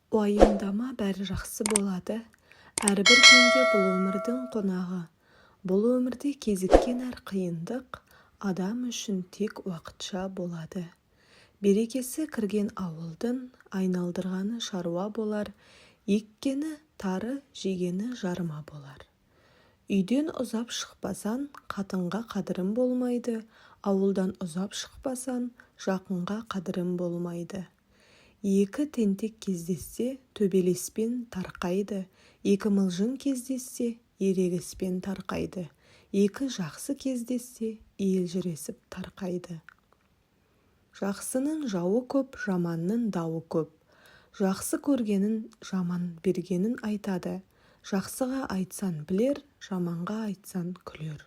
Уайымдама, бәрі жақсы болады. Әрбір пенде бұл өмірдің қонағы. Бұл өмірде кезіккен әр қиындық адам үшін тек уақытша болады. Берекесі кірген ауылдың айналдырғаны шаруа болар, еккені тары, жегені жарма болар. Үйден ұзап шықпасан, қатынға қадірім болмайды, ауылдан ұзап шықпасан, жақынға қадірім болмайды. Екі тентек кездессе, төбелеспен тарқайды, екі мылжың кездессе, ерегіспен тарқайды, екі жақсы кездессе, елжіресіп тарқайды. Жақсының жауы көп, жаманның дауы көп. Жақсы көргенін, жаман бергенін айтады. Жақсыға айтсан білер, жаманға айтсан күлер.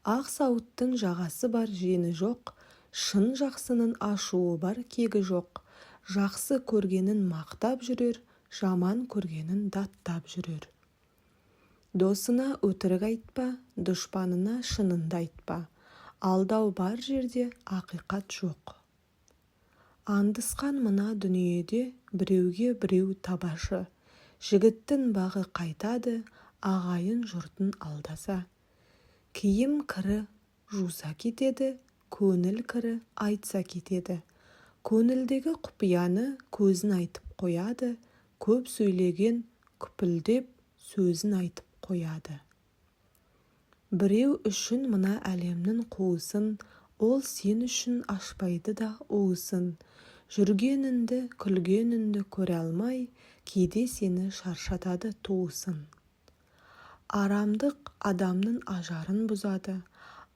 Ақ сауыттың жағасы бар, жеңі жоқ. Шын жақсының ашуы бар, кегі жоқ. Жақсы көргенін мақтап жүрер, жаман көргенін даттап жүрер. Досына өтірік айтпа, дұшпанына шыныңды айтпа. Алдау бар жерде ақиқат жоқ. Андысқан мына дүниеде біреуге біреу табашы. Жігіттің бағы қайтады, ағайын жұртын алдаса. Киім кірі жуса кетеді, көңіл кірі айтса кетеді. Көңілдегі құпияны көзін айтып қояды, көп сөйлеген күпілдеп сөзін айтып қояды. Біреу үшін мына әлемнің қуысын, ол сен үшін ашпайды да уысын. Жүргеніңді, күлгеніңді көре алмай, кейде сені шаршатады туысын. Арамдық адамның ажарын бұзады,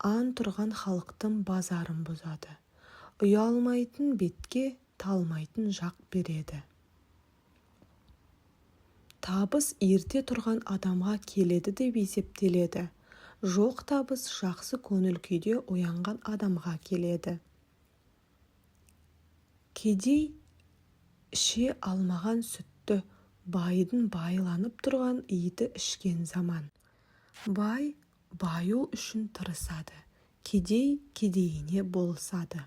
ан тұрған халықтың базарын бұзады. Ұялмайтын бетке талмайтын жақ береді. Табыс ерте тұрған адамға келеді деп есептеледі. Жоқ табыс жақсы көңіл күйде оянған адамға келеді. Кедей іше алмаған сүтті байдың байланып тұрған иті ішкен заман. Бай баю үшін тырысады, кедей кедейіне болсады.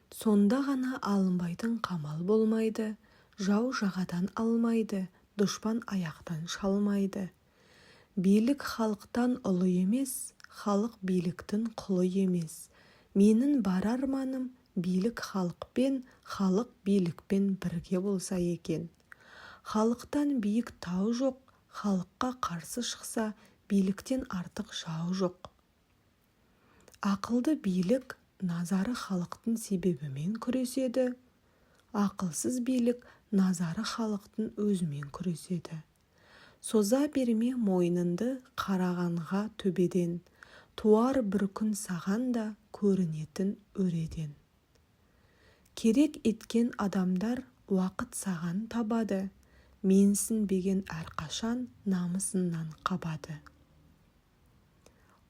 Сонда ғана алынбайтын қамал болмайды, жау жағадан алмайды, дұшпан аяқтан шалмайды. Билік халықтан ұлы емес, халық биліктің құлы емес. Менің бар арманым билік халықпен, халық билікпен бірге болса екен. Халықтан биік тау жоқ, халыққа қарсы шықса, биліктен артық жау жоқ. Ақылды билік назары халықтың себебімен күреседі. Ақылсыз билік назары халықтың өзімен күреседі. Соза берме мойныңды қарағанға төбеден, туар бір күн саған да көрінетін өреден. Керек еткен адамдар уақыт саған табады, менсінбеген әрқашан намысынан қабады.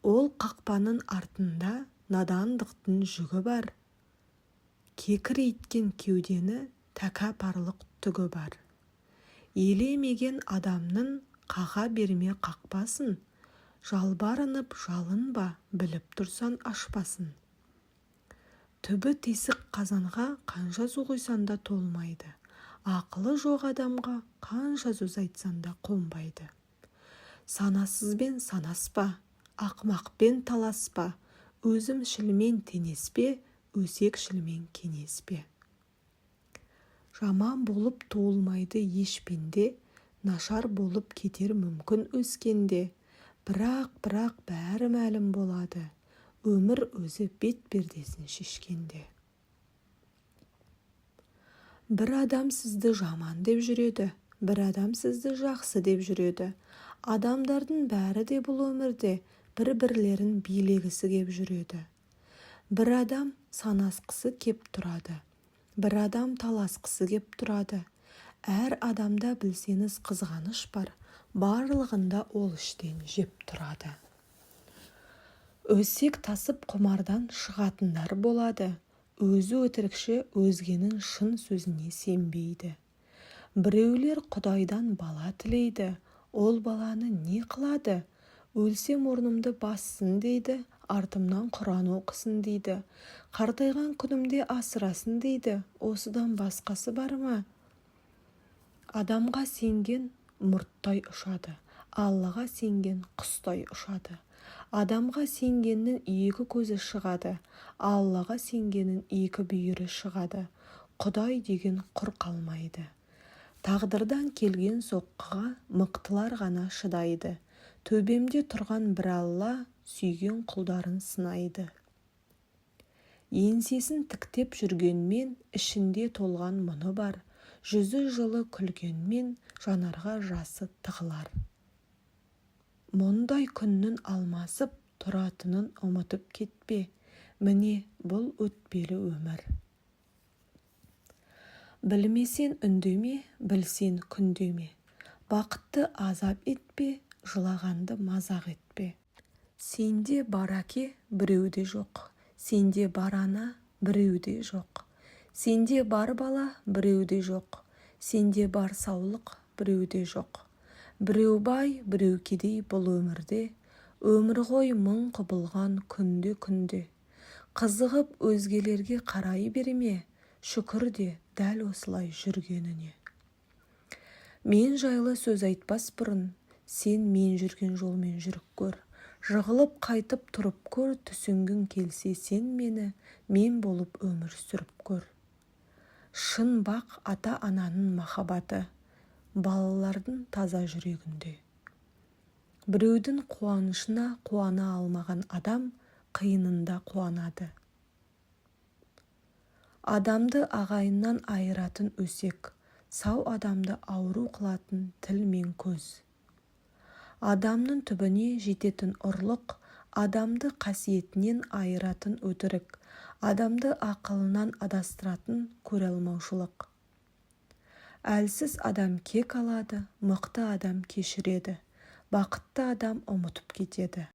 Ол қақпаның артында надандықтың жүгі бар. Кекір еткен кеудені тәкаппарлық түгі бар. Елемеген адамның қаға берме қақпасын, жалбарынып жалынба, біліп тұрсан ашпасын. Түбі тесік қазанға қанша су құйсан да толмайды. Ақылы жоқ адамға қанша сөз айтсан да қонбайды. Санасызбен санаспа, ақымақпен таласпа, өзімшілмен теңеспе, өсекшілмен кеңеспе. Жаман болып туылмайды еш пенде, нашар болып кетер мүмкін өскенде. Бірақ бәрі мәлім болады, өмір өзі бет пердесін шешкенде. Бір адам сізді жаман деп жүреді, бір адам сізді жақсы деп жүреді. Адамдардың бәрі де бұл өмірде бір-бірлерін билегісі кеп жүреді. Бір адам санасқысы кеп тұрады, бір адам таласқысы кеп тұрады. Әр адамда білсеңіз қызғаныш бар, барлығында ол іштен жеп тұрады. Өсек тасып құмардан шығатындар болады. Өзі өтірікші өзгенің шын сөзіне сенбейді. Біреулер Құдайдан бала тілейді, ол баланы не қылады? Өлсем орнымды бассын дейді, артымнан Құран оқысын дейді. Қартайған күнімде асырасын дейді, осыдан басқасы бар ма? Адамға сенген мұрттай ұшады, Аллаға сенген құстай ұшады. Адамға сенгеннің екі көзі шығады, Аллаға сенгеннің екі бүйірі шығады. Құдай деген құр қалмайды. Тағдырдан келген соққыға мықтылар ғана шыдайды. Төбемде тұрған бір Алла сүйген құлдарын сынайды. Еңсесін тіктеп жүргенмен ішінде толған мұны бар. Жүзі жылы күлгенмен жанарға жасы тығылар. Мұндай күннің алмасып тұратынын ұмытып кетпе. Міне бұл өтпелі өмір. Білмесен үндеме, білсен күндеме. Бақытты азап етпе, жылағанды мазақ етпе. Сенде бар әке, біреуде жоқ. Сенде бар ана, біреуде жоқ. Сенде бар бала, біреуде жоқ. Сенде бар саулық, біреуде жоқ. Біреу бай, біреу кедей бұл өмірде. Өмір ғой мың құбылған күнде. Қызығып өзгелерге қарай берме, шүкір де дәл осылай жүргеніне. Мен жайлы сөз айтпас бұрын, сен мен жүрген жолмен жүріп көр. Жығылып қайтып тұрып көр, түсінгің келсе сен мені, мен болып өмір сүріп көр. Шын бақ ата-ананың махаббаты, балалардың таза жүрегінде. Біреудің қуанышына қуана алмаған адам қиынында қуанады. Адамды ағайыннан айыратын өсек, сау адамды ауру қылатын тіл мен көз. Адамның түбіне жететін ұрлық, адамды қасиетінен айыратын өтірік, адамды ақылынан адастыратын көреалмаушылық. Әлсіз адам кек алады, мықты адам кешіреді, бақытты адам ұмытып кетеді.